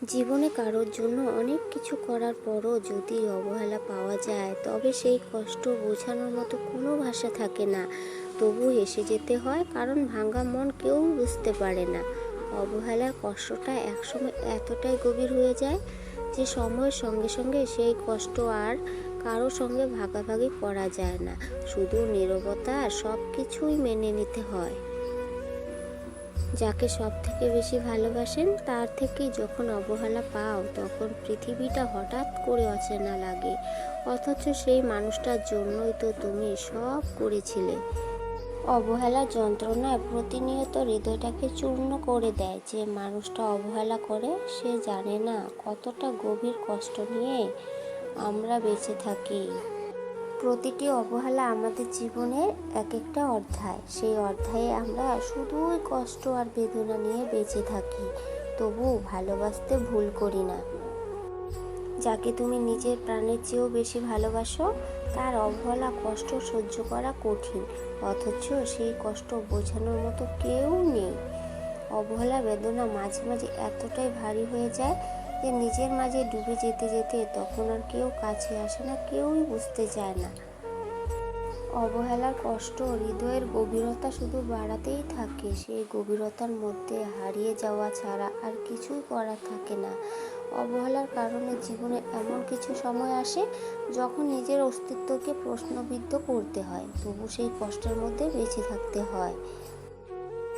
জীবনে কারোর জন্য অনেক কিছু করার পরও যদি অবহেলা পাওয়া যায়, তবে সেই কষ্ট বোঝানোর মতো কোনো ভাষা থাকে না। তবু হেসে যেতে হয়, কারণ ভাঙা মন কেউ বুঝতে পারে না। অবহেলার কষ্টটা একসময় এতটাই গভীর হয়ে যায় যে সময়ের সঙ্গে সঙ্গে সেই কষ্ট আর কারো সঙ্গে ভাগাভাগি করা যায় না। শুধু নীরবতা আর সব কিছুই মেনে নিতে হয়। যাকে সব থেকে বেশি ভালোবাসেন তার থেকেই যখন অবহেলা পাও, তখন পৃথিবীটা হঠাৎ করে অচেনা লাগে। অথচ সেই মানুষটার জন্যই তো তুমি সব করেছিলে। অবহেলার যন্ত্রণায় প্রতিনিয়ত হৃদয়টাকে চূর্ণ করে দেয়। যে মানুষটা অবহেলা করে সে জানে না কতটা গভীর কষ্ট নিয়ে আমরা বেঁচে থাকি। প্রতিটি অবহেলা আমাদের জীবনের এক একটা অধ্যায়। সেই অধ্যায়ে আমরা শুধুই কষ্ট আর বেদনা নিয়ে বেঁচে থাকি, তবু ভালোবাসতে ভুল করি না। যাকে তুমি নিজের প্রাণের চেয়েও বেশি ভালোবাসো, তার অবহেলা কষ্ট সহ্য করা কঠিন। অথচ সেই কষ্ট বোঝানোর মতো কেউ নেই। অবহেলা বেদনা মাঝে মাঝে এতটাই ভারী হয়ে যায় যে নিজের মাঝে ডুবে যেতে যেতে তখন আর কেউ কাছে আসে না, কেউই বুঝতে চায় না। অবহেলার কষ্ট হৃদয়ের গভীরতা শুধু বাড়াতেই থাকে। সেই গভীরতার মধ্যে হারিয়ে যাওয়া ছাড়া আর কিছুই করার থাকে না। অবহেলার কারণে জীবনে এমন কিছু সময় আসে যখন নিজের অস্তিত্বকে প্রশ্নবিদ্ধ করতে হয়, তবু সেই কষ্টের মধ্যে বেঁচে থাকতে হয়।